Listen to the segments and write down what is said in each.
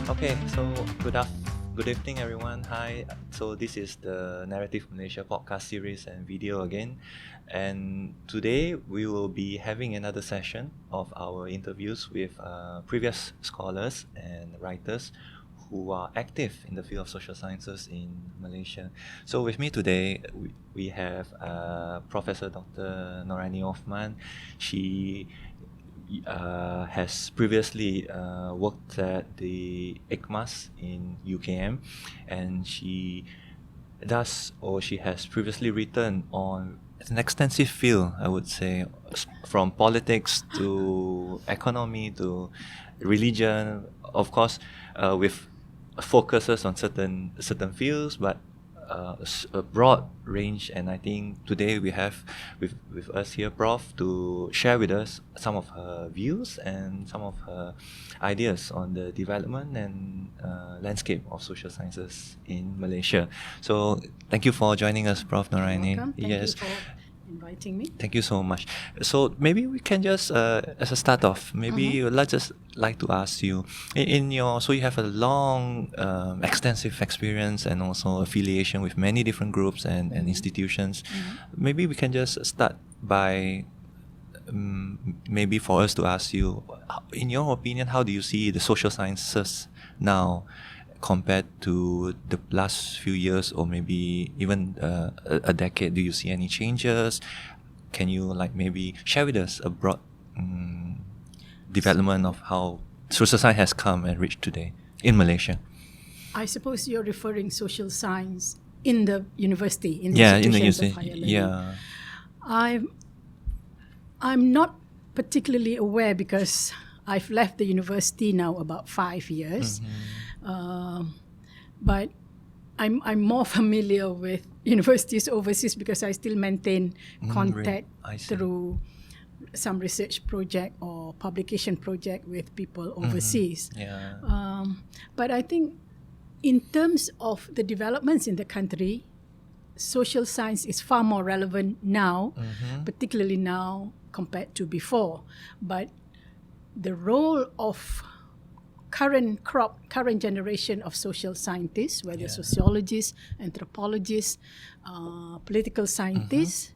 Okay, so good evening, everyone. Hi. So this is the Narrative Malaysia podcast series and video again, and today we will be having another session of our interviews with previous scholars and writers who are active in the field of social sciences in Malaysia. So with me today, we have Professor Dr. Norani Othman. She has previously worked at the ICMAS in UKM, and she has previously written on an extensive field, I would say, from politics to economy to religion, of course, with focuses on certain fields, but a broad range. And I think today we have with us here Prof to share with us some of her views and some of her ideas on the development and landscape of social sciences in Malaysia. So thank you for joining us, Prof Norani. Welcome. Thank you for inviting me. Thank you so much. So maybe we can just, as a start off, let's just like to ask you, so you have a long, extensive experience and also affiliation with many different groups and institutions. Maybe we can just start by, maybe for us to ask you, in your opinion, how do you see the social sciences now compared to the last few years, or maybe even a decade? Do you see any changes? Can you maybe share with us a broad development of how social science has come and reached today in Malaysia? I suppose you're referring social science in the university, in the in the institutions of higher learning. Yeah. I'm not particularly aware because I've left the university now about 5 years. But I'm more familiar with universities overseas because I still maintain contact through some research project or publication project with people overseas. But I think in terms of the developments in the country, social science is far more relevant now, particularly now compared to before. But the role of current generation of social scientists, whether sociologists, anthropologists, political scientists,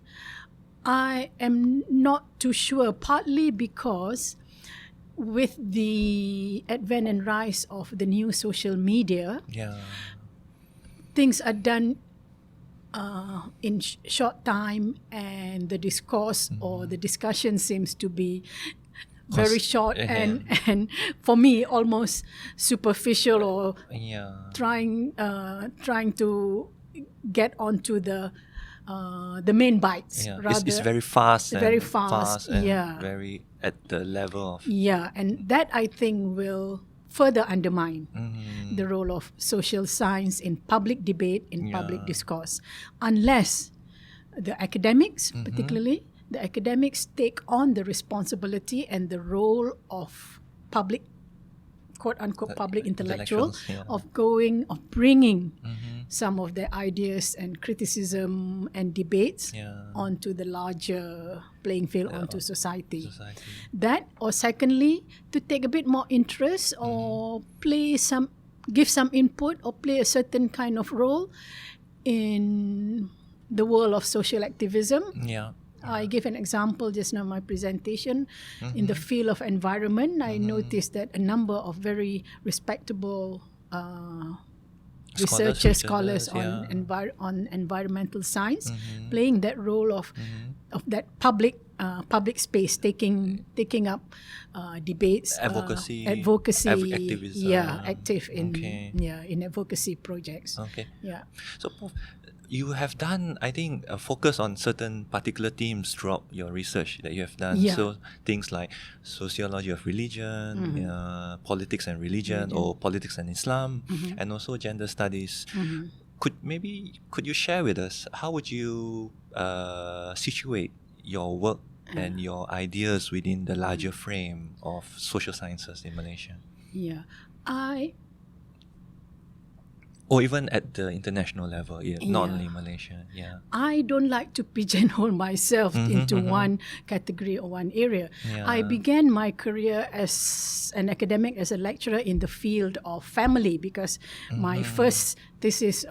I am not too sure, partly because with the advent and rise of the new social media, things are done in short time, and the discourse or the discussion seems to be very short and for me almost superficial, or trying to get onto the main bites. It's very fast, very and very at the level of and that I think will further undermine the role of social science in public debate, in public discourse, unless the academics, particularly the academics, take on the responsibility and the role of public, quote unquote, public intellectual, of bringing some of their ideas and criticism and debates onto the larger playing field, onto society. That, or secondly, to take a bit more interest or give some input or play a certain kind of role in the world of social activism. I gave an example just now in my presentation. In the field of environment, I noticed that a number of very respectable scholars on environmental science, playing that role of that public space, taking up debates, advocacy, activism, active in in advocacy projects. So you have done, I think, a focus on certain particular themes throughout your research that you have done. So things like sociology of religion, politics and religion, or politics and Islam, and also gender studies. Could you share with us, how would you situate your work and your ideas within the larger frame of social sciences in Malaysia? Or even at the international level, not only Malaysia. Yeah. I don't like to pigeonhole myself into one category or one area. Yeah. I began my career as an academic, as a lecturer in the field of family, because my first thesis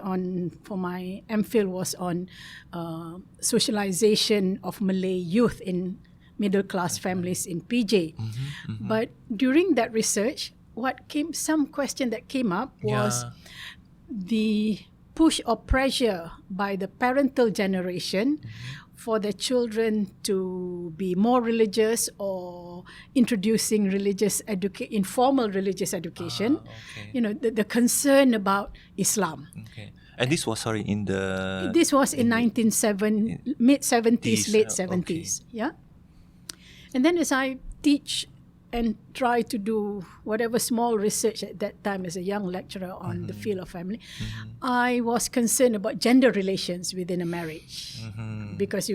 for my MPhil was on socialization of Malay youth in middle class families in PJ. But during that research, some question that came up was the push or pressure by the parental generation for the children to be more religious, or introducing informal religious education. The concern about Islam. Okay. And this was in mid-70s, late 70s. Okay. Yeah. And then as I teach and try to do whatever small research at that time as a young lecturer on the field of family, I was concerned about gender relations within a marriage. Because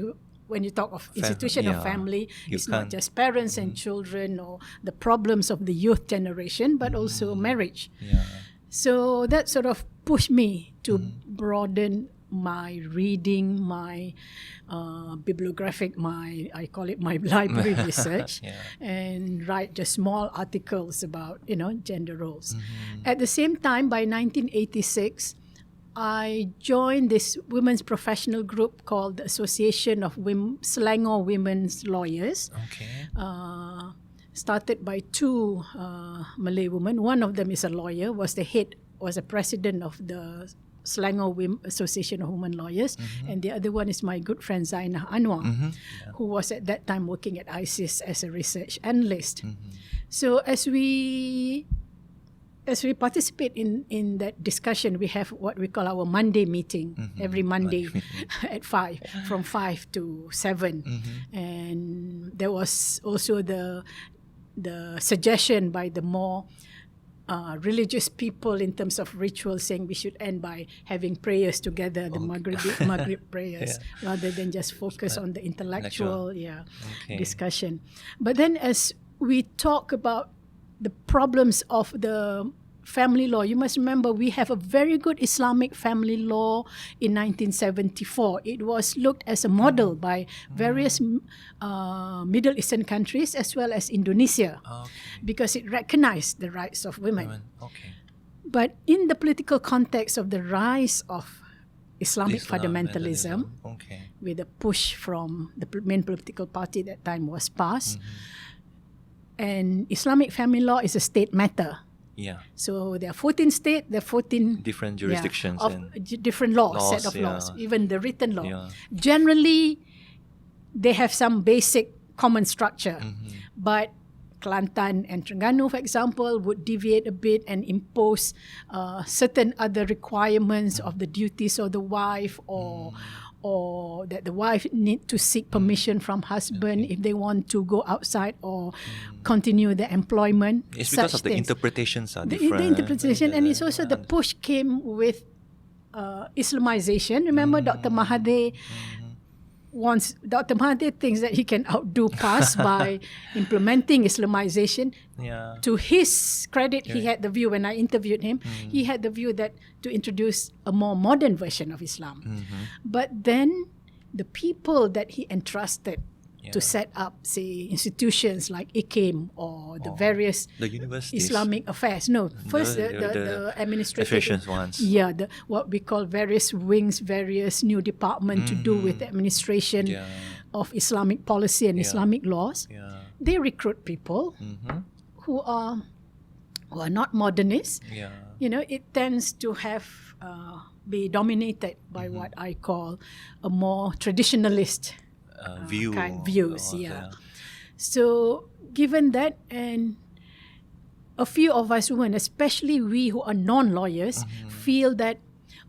when you talk of institution of family, it's not just parents and children or the problems of the youth generation, but also marriage. Yeah. So that sort of pushed me to broaden my reading, my bibliographic, I call it my library research, and write just small articles about, gender roles. At the same time, by 1986, I joined this women's professional group called the Association of Selangor Women's Lawyers. Okay. Started by two Malay women. One of them is a lawyer, was a president of the Selangor Association of Women Lawyers, and the other one is my good friend Zainah Anwar, who was at that time working at ISIS as a research analyst. So as we participate in that discussion, we have what we call our Monday meeting every Monday at 5, from 5 to 7, and there was also the suggestion by the more religious people in terms of ritual, saying we should end by having prayers together, the Maghrib prayers, rather than just focus on the intellectual discussion. But then as we talk about the problems of the family law, you must remember we have a very good Islamic family law in 1974. It was looked as a model by various Middle Eastern countries as well as Indonesia, because it recognized the rights of women. But in the political context of the rise of Islamic fundamentalism, with a push from the main political party at that time was passed, and Islamic family law is a state matter. Yeah. So there are 14 states, there are 14 different jurisdictions of different laws, set of laws, even the written law. Yeah. Generally, they have some basic common structure, but Kelantan and Terengganu, for example, would deviate a bit and impose certain other requirements of the duties of the wife, or that the wife need to seek permission from husband if they want to go outside or continue their employment. It's because of the interpretations are different. The interpretation, and it's also the push came with Islamization. Remember Dr. Mahathir Dr. Mahathir thinks that he can outdo past by implementing Islamization. Yeah. To his credit, he had the view, when I interviewed him, he had the view that to introduce a more modern version of Islam. But then the people that he entrusted to set up, say, institutions like IKIM or the various Islamic affairs. No, first the administrative ones. Yeah, what we call various wings, various new department to do with the administration of Islamic policy and Islamic laws. Yeah. They recruit people who are not modernists. Yeah. You know, it tends to have be dominated by what I call a more traditionalist views. So given that, and a few of us women, especially we who are non-lawyers, feel that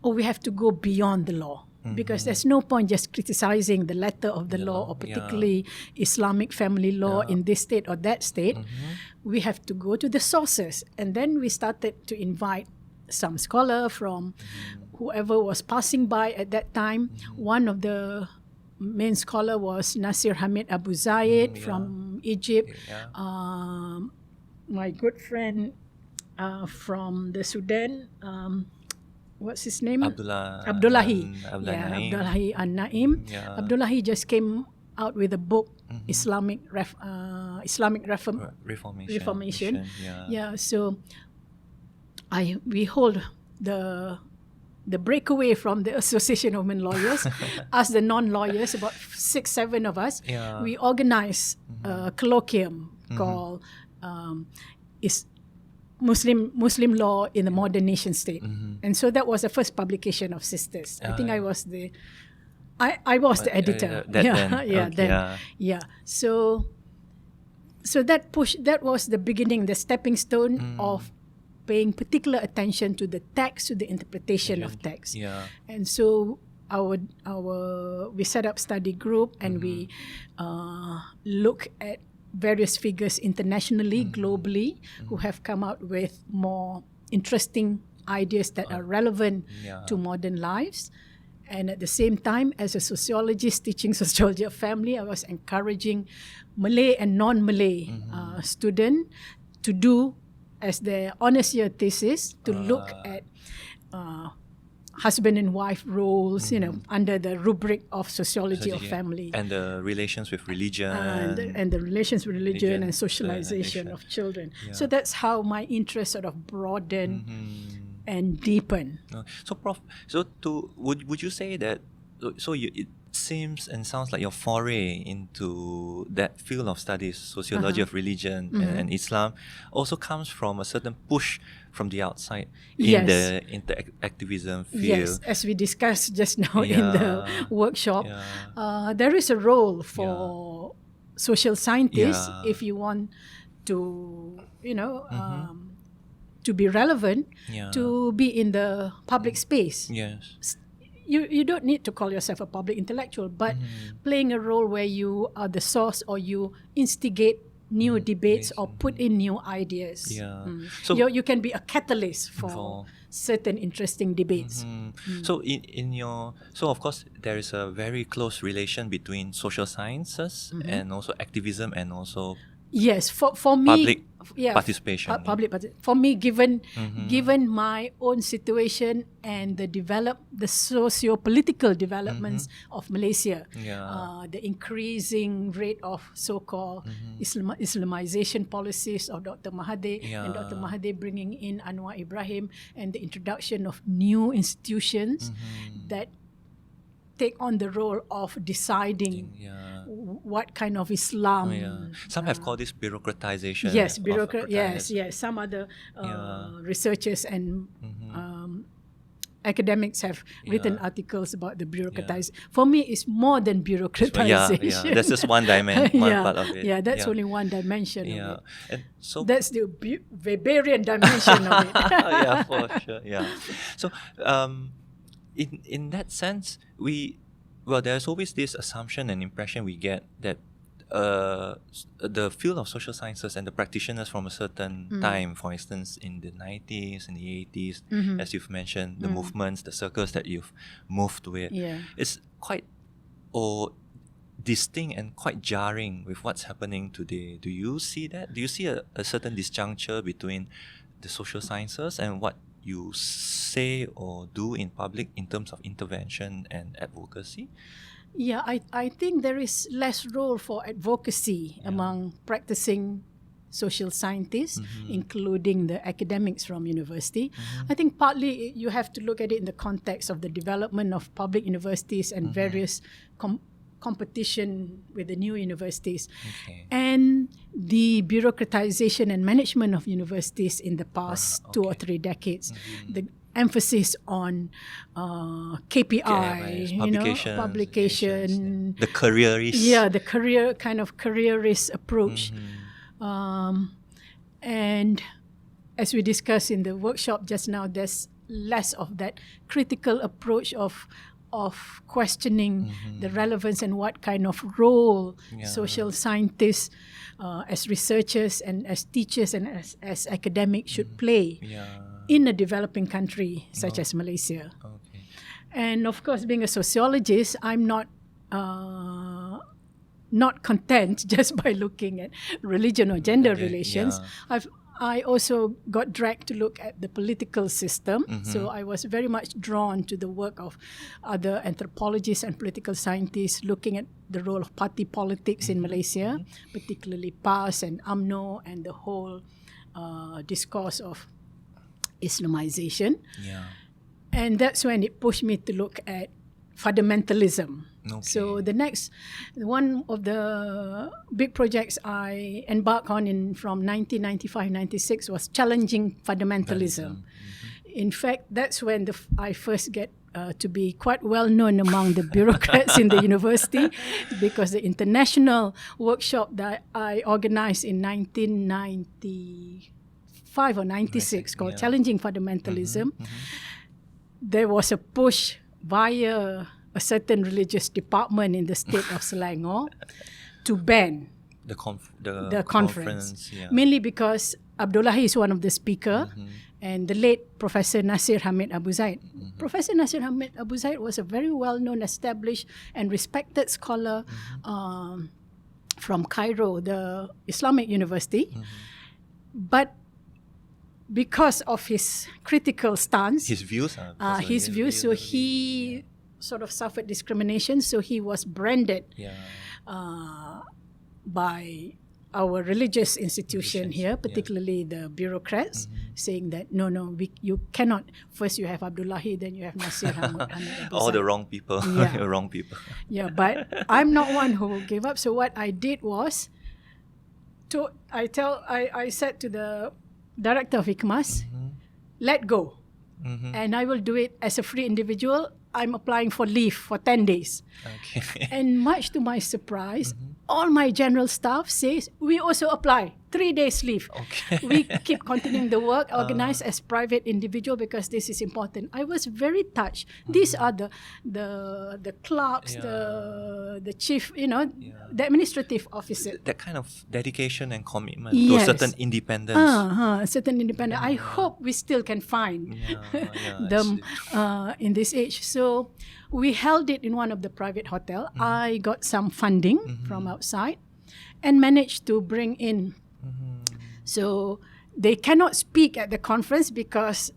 we have to go beyond the law, because there's no point just criticizing the letter of the law, or particularly Islamic family law in this state or that state. We have to go to the sources. And then we started to invite some scholar from whoever was passing by at that time. One of the main scholar was Nasir Hamid Abuzai from Egypt. My good friend from the Sudan, what's his name? Abdullahi. Abdullahi An-Naim. Yeah. Abdullahi just came out with a book, Islamic Reformation. Yeah. So we hold the breakaway from the Association of Women Lawyers, us the non-lawyers, about 6-7 of us. Yeah. We organized a colloquium called is Muslim Law in the Modern Nation State, and so that was the first publication of Sisters. I think I was the editor. So that was the beginning, the stepping stone of paying particular attention to the text, to the interpretation of text. Yeah. And so we set up study group, and we look at various figures internationally, globally, who have come out with more interesting ideas that are relevant to modern lives. And at the same time, as a sociologist teaching sociology of family, I was encouraging Malay and non-Malay students to do as their honors year thesis, to look at husband and wife roles, under the rubric of sociology of family. And the relations with religion. And the relations with religion and socialization of children. Yeah. So that's how my interest sort of broadened and deepened. So, Prof, would you say that, it seems and sounds like your foray into that field of studies, sociology of religion and Islam, also comes from a certain push from the outside in the activism field. Yes, as we discussed just now in the workshop, there is a role for social scientists if you want to, to be relevant, to be in the public space. Yes. You don't need to call yourself a public intellectual, but playing a role where you are the source, or you instigate new debates or put in new ideas. So you can be a catalyst for certain interesting debates. So so of course there is a very close relation between social sciences and also activism and also for me, participation. For me, given my own situation and the socio-political developments of Malaysia, the increasing rate of so-called Islamization policies of Dr. Mahathir, and Dr. Mahathir bringing in Anwar Ibrahim, and the introduction of new institutions that take on the role of deciding what kind of Islam. Some have called this bureaucratization. Yes, yes. Some other researchers and academics have written articles about the bureaucratization. For me, it's more than bureaucratization. That's just one dimension, one part of it. Yeah, that's only one dimension of it. And so that's the Weberian dimension of it. Yeah, for sure. Yeah. So, in that sense, there's always this assumption and impression we get that the field of social sciences and the practitioners from a certain time, for instance, in the 90s and the 80s, as you've mentioned, the movements, the circles that you've moved with, it's quite distinct and quite jarring with what's happening today. Do you see that? Do you see a certain disjuncture between the social sciences and what you say or do in public in terms of intervention and advocacy? Yeah, I think there is less role for advocacy among practicing social scientists, including the academics from university. I think partly you have to look at it in the context of the development of public universities and various competition with the new universities, and the bureaucratization and management of universities in the past 2 or 3 decades. The emphasis on KPI, publication, the careerist. The careerist approach. And as we discussed in the workshop just now, there's less of that critical approach of questioning the relevance and what kind of role social scientists as researchers and as teachers and as academics should play in a developing country such as Malaysia. And of course, being a sociologist, I'm not content just by looking at religion or gender relations. I also got dragged to look at the political system. So I was very much drawn to the work of other anthropologists and political scientists looking at the role of party politics in Malaysia, particularly PAS and UMNO and the whole discourse of Islamization. Yeah. And that's when it pushed me to look at fundamentalism. Okay. So the next, one of the big projects I embarked on from 1995-96 was challenging fundamentalism. In fact, that's when I first get to be quite well known among the bureaucrats in the university, because the international workshop that I organized in 1995 or 96 called Challenging Fundamentalism, there was a push via a certain religious department in the state of Selangor to ban the conference. Mainly because Abdullahi is one of the speakers, and the late Professor Nasir Hamid Abuzai. Professor Nasir Hamid Abuzai was a very well-known, established and respected scholar from Cairo, the Islamic University. But because of his critical stance, his views, so he sort of suffered discrimination. So he was branded by our religious institution here, particularly the bureaucrats, saying that you cannot. First you have Abdullahi, then you have Nasir Hamid Abuzai. All the wrong people. Wrong people. Yeah, but I'm not one who gave up. So what I did was, I said to the director of IKMAS, let go. And I will do it as a free individual. I'm applying for leave for 10 days. Okay. And much to my surprise, all my general staff says, we also apply 3 days leave. Okay. We keep continuing the work, organized as private individual, because this is important. I was very touched. These are the clerks, the chief, the administrative officer. That kind of dedication and commitment to a certain independence. Certain independence. I hope we still can find them in this age. So we held it in one of the private hotel. I got some funding from outside and managed to bring in. So they cannot speak at the conference because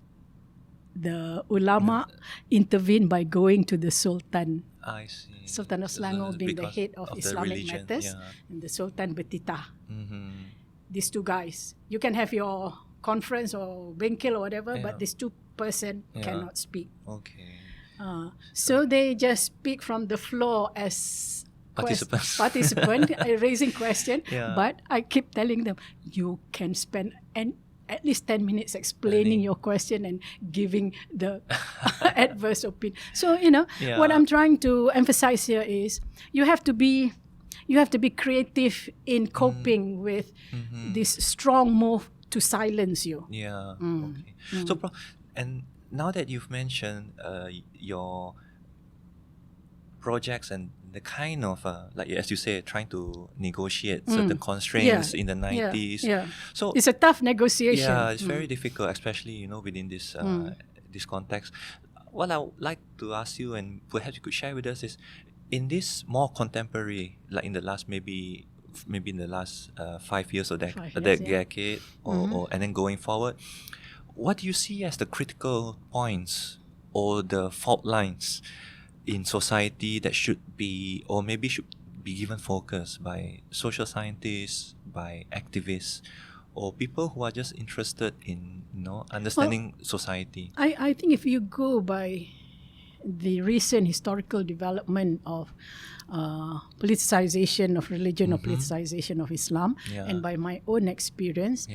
the ulama intervened by going to the Sultan. I see. Sultan of Selangor being the head of Islamic religion, matters, and the Sultan Betitah. These two guys. You can have your conference or bengkel or whatever, but these two person cannot speak. Okay. So they just speak from the floor as participant raising question, but I keep telling them, you can spend at least 10 minutes explaining your question and giving the adverse opinion. So what I'm trying to emphasize here is you have to be creative in coping with this strong move to silence you. Okay. So and now that you've mentioned your projects and the kind of, like as you say, trying to negotiate certain constraints in the 90s. So it's a tough negotiation. Yeah, it's very difficult, especially, within this this context. What I would like to ask you, and perhaps you could share with us, is in this more contemporary, like in the last maybe in the last 5 years or decade, or and then going forward, what do you see as the critical points or the fault lines in society that should be, or maybe should be given focus by social scientists, by activists, or people who are just interested in understanding society? I think if you go by the recent historical development of politicization of religion or politicization of Islam, and by my own experience,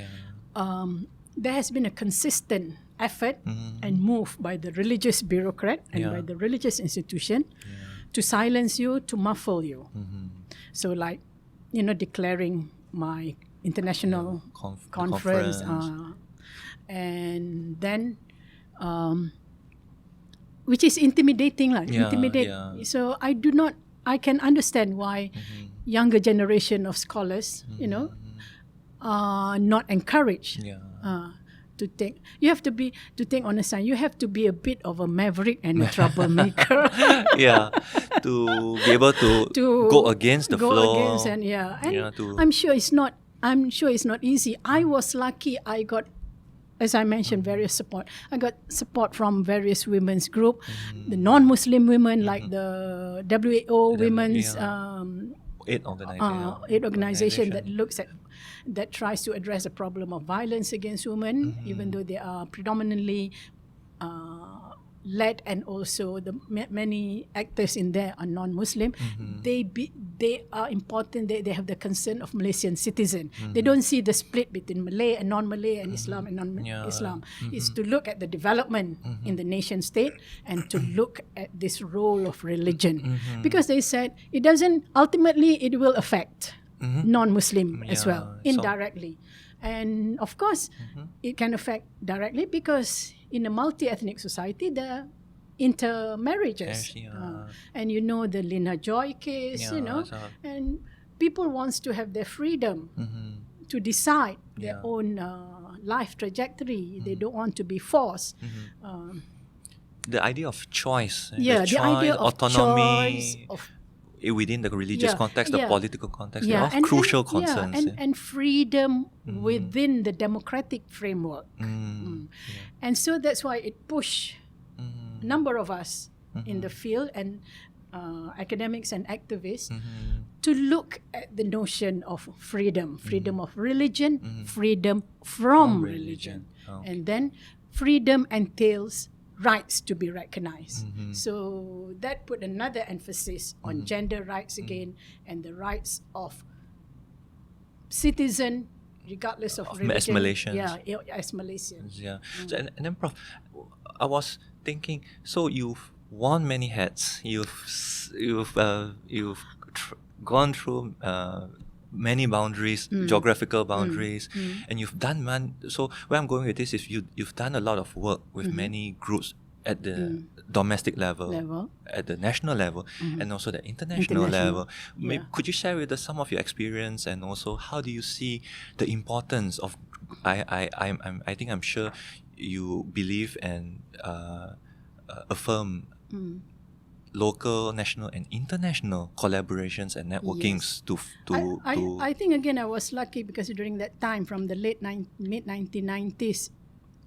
there has been a consistent effort and move by the religious bureaucrat and by the religious institution to silence you, to muffle you. So like, declaring my international conference. And then, which is intimidating. So I can understand why younger generation of scholars, are not encouraged to take. You have to take on a side. You have to be a bit of a maverick and a troublemaker. To be able to go against the flow. And I'm sure it's not I'm sure it's not easy. I was lucky. I got, as I mentioned, various support. I got support from various women's group, the non-Muslim women, like the WHO Women's aid organization that tries to address the problem of violence against women, even though they are predominantly led, and also the many actors in there are non-Muslim. They are important. They have the concern of Malaysian citizen. They don't see the split between Malay and non-Malay and Islam and non-Islam. It's to look at the development in the nation state and to look at this role of religion, because they said it doesn't, ultimately it will affect non-Muslim as well, indirectly. And of course, it can affect directly because in a multi-ethnic society, there are intermarriages. And you know the Lina Joy case, and people wants to have their freedom to decide their own life trajectory. They don't want to be forced. The idea of choice, the idea of autonomy, within the religious context, the political context, they're all crucial concerns. And freedom within the democratic framework. And so that's why it pushed a number of us in the field and academics and activists to look at the notion of freedom, freedom of religion, freedom from religion. And then freedom entails rights to be recognized. So that put another emphasis on gender rights again, and the rights of citizen regardless of religion. As Malaysians. As Malaysians. So, and then Prof, I was thinking, so you've worn many hats, you've gone through many boundaries, geographical boundaries, and you've done so where I'm going with this is you've done a lot of work with many groups at the domestic level, at the national level, and also the international level. Could you share with us some of your experience, and also how do you see the importance of I'm sure you believe and affirm local, national, and international collaborations and networkings I think again I was lucky because during that time, from the mid 1990s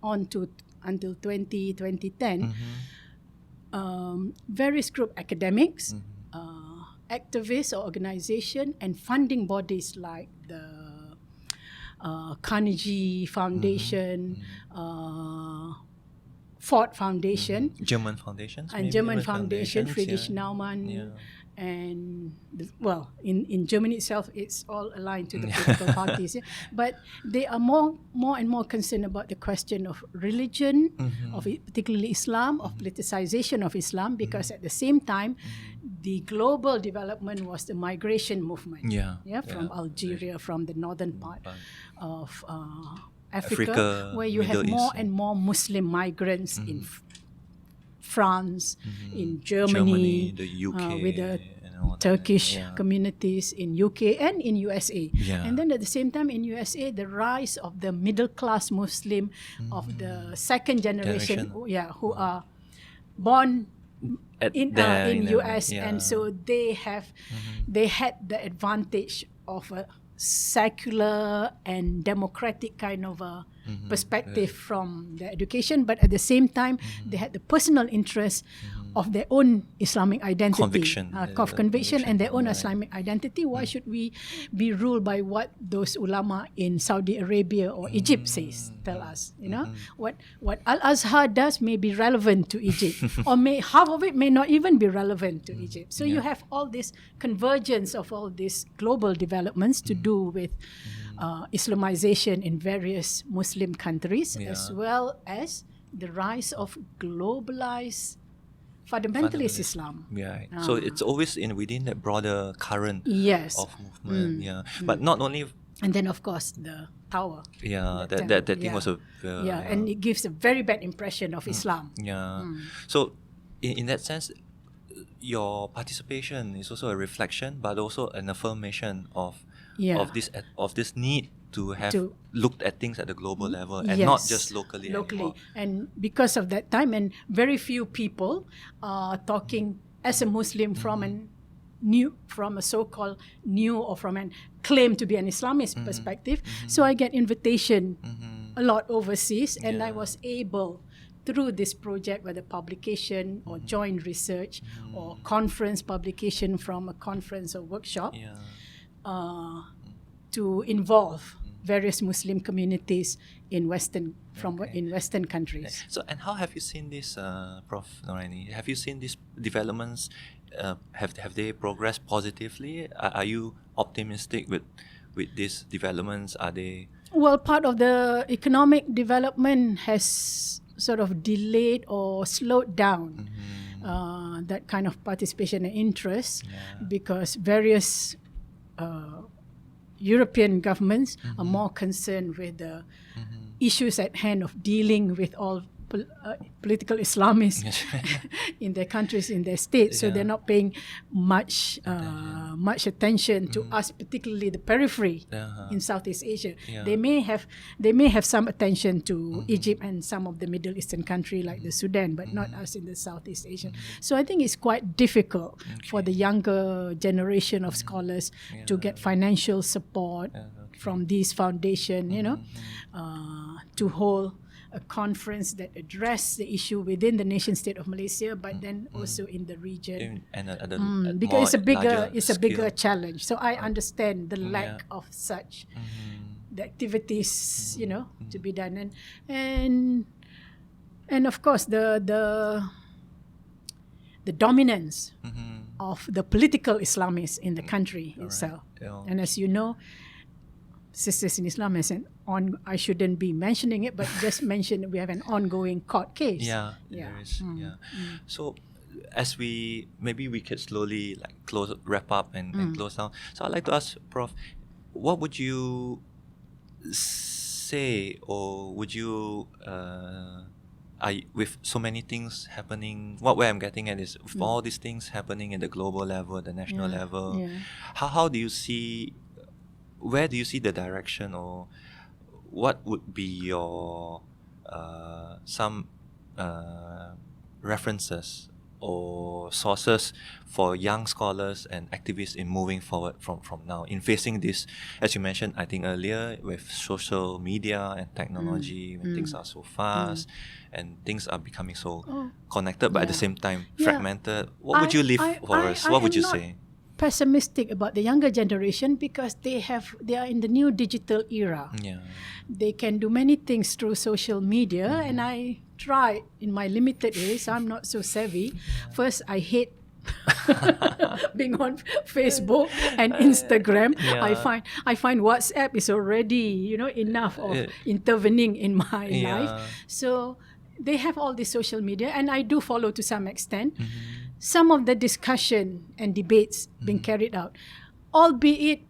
on to until 2010, various group academics, activists or organization, and funding bodies like the Carnegie Foundation, Ford Foundation, German foundations, and German Foundation, Friedrich Naumann, and in Germany itself, it's all aligned to the political parties. But they are more and more concerned about the question of religion, of particularly Islam, of politicization of Islam, because at the same time, the global development was the migration movement. From Algeria, from the northern part of Africa, where you have more and more Muslim migrants in France, in Germany, the UK, with the Turkish communities in UK and in USA. And then at the same time in USA, the rise of the middle class Muslim of the second generation, who are born in US, and so they had the advantage of a secular and democratic kind of a perspective from the education, but at the same time they had the personal interest of their own Islamic identity, conviction and their own Islamic identity. Why should we be ruled by what those ulama in Saudi Arabia or Egypt tell us? What Al-Azhar does may be relevant to Egypt, or half of it may not even be relevant to Egypt. So you have all this convergence of all these global developments to do with Islamization in various Muslim countries, as well as the rise of globalized fundamentalist Islam. So it's always within that broader current of movement. But not only. And then of course the tower. That thing was and it gives a very bad impression of Islam. So in that sense, your participation is also a reflection, but also an affirmation of this need to have looked at things at the global level and not just locally anymore. And because of that time, and very few people are talking as a Muslim from an a so-called new or from an claim to be an Islamist perspective. So I get invitation a lot overseas, and I was able through this project, whether publication or joint research or conference publication from a conference or workshop, to involve various Muslim communities in Western countries. So, and how have you seen this, Prof. Norani? Have you seen these developments? Have they progressed positively? Are you optimistic with these developments? Are they? Well, part of the economic development has sort of delayed or slowed down that kind of participation and interest, because various European governments are more concerned with the issues at hand of dealing with all political Islamists in their countries, in their states. So they're not paying much attention to us, particularly the periphery in Southeast Asia. They may have some attention to Egypt and some of the Middle Eastern country like the Sudan, but not us in the Southeast Asia. So I think it's quite difficult for the younger generation of scholars to get financial support from these foundation, to hold a conference that address the issue within the nation state of Malaysia, but then also in the region, because it's a bigger challenge. So I understand the lack of such the activities, to be done, and of course the dominance of the political Islamists in the country itself. And as you know, Sisters in Islam has I shouldn't be mentioning it, but just mention we have an ongoing court case. There is. So as maybe we could slowly wrap up and close down. So I'd like to ask Prof, what would you say, or would you with so many things happening, where I'm getting at is with all these things happening at the global level, the national level, how do you see, where do you see the direction, or what would be your some references or sources for young scholars and activists in moving forward from now, in facing this, as you mentioned, I think earlier, with social media and technology, when things are so fast and things are becoming so connected, but at the same time fragmented. What would you leave for us? What would you say? Pessimistic about the younger generation, because they are in the new digital era. They can do many things through social media, and I try in my limited ways. I'm not so savvy. First, I hate being on Facebook and Instagram. I find WhatsApp is already enough of intervening in my life. So they have all this social media, and I do follow to some extent. Some of the discussion and debates being carried out, albeit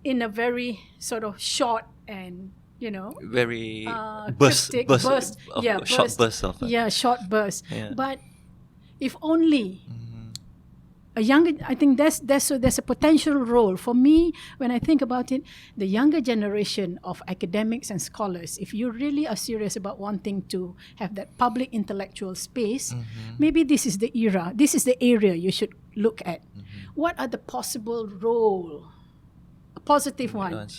in a very sort of short and very cryptic burst. Short burst. But if only a younger, I think there's a potential role for me when I think about it. The younger generation of academics and scholars, if you really are serious about wanting to have that public intellectual space, maybe this is the era, this is the area you should look at. What are the possible role, a positive one,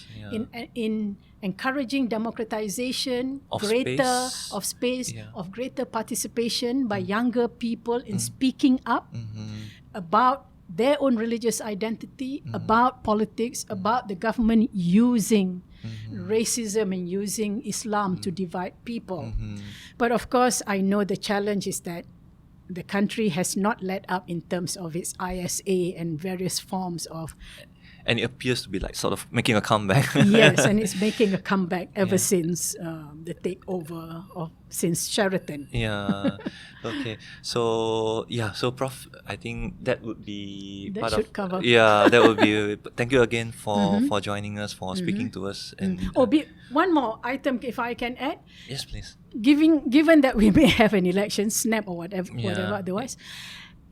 in encouraging democratization of space, of greater participation by younger people in speaking up about their own religious identity, about politics, about the government using racism and using Islam to divide people. But of course, I know the challenge is that the country has not let up in terms of its ISA and various forms of. And it appears to be sort of making a comeback. Yes, and it's making a comeback ever since the takeover since Sheraton. Okay. So Prof, I think that would be that should cover. That would be. Thank you again for joining us, for speaking to us. And one more item, if I can add. Yes, please. Given that we may have an election, snap or whatever otherwise,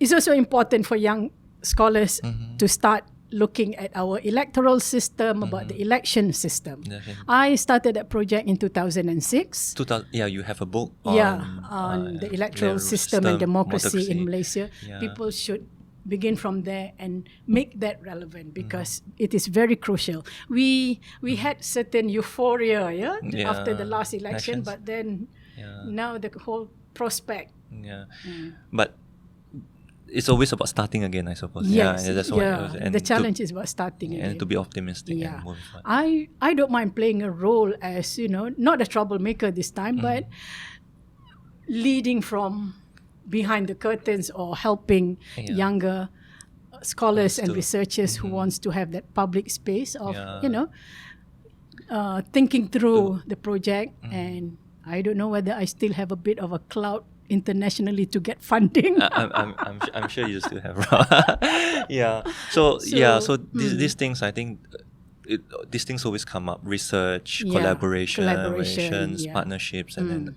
it's also important for young scholars to start looking at our electoral system, about the election system. I started that project in 2006. You have a book on the electoral system and democracy in Malaysia. People should begin from there and make that relevant, because it is very crucial. We had certain euphoria after the last election, but then now the whole prospect. But it's always about starting again, I suppose. Yes, that's what and the challenge is about starting again. And to be optimistic and move forward. I don't mind playing a role as, not a troublemaker this time, but leading from behind the curtains, or helping younger scholars and researchers who wants to have that public space of, thinking through the project. And I don't know whether I still have a bit of a clout internationally to get funding. I'm sure you still have. So these things, I think, these things always come up: research, collaborations, partnerships, and then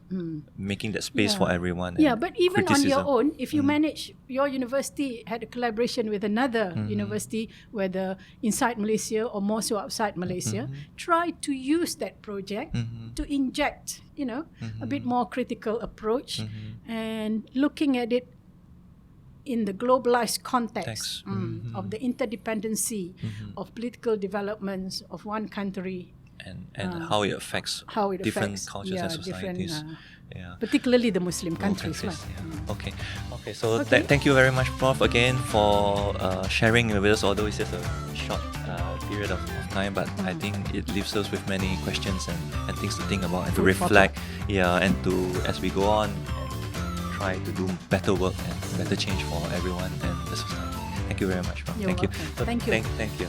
making that space for everyone. But even on your own, if you manage, your university had a collaboration with another university, whether inside Malaysia or more so outside Malaysia, try to use that project to inject, a bit more critical approach, and looking at it in the globalized context of the interdependency of political developments of one country, and how it affects different cultures and societies, particularly the Muslim countries. Okay. So thank you very much, Prof, again for sharing with us, although it's just a short period of time, but I think it leaves us with many questions and things to think about and to reflect, and to, as we go on, try to do better work and better change for everyone and the society. Thank you very much, Prof. Thank you. Thank you.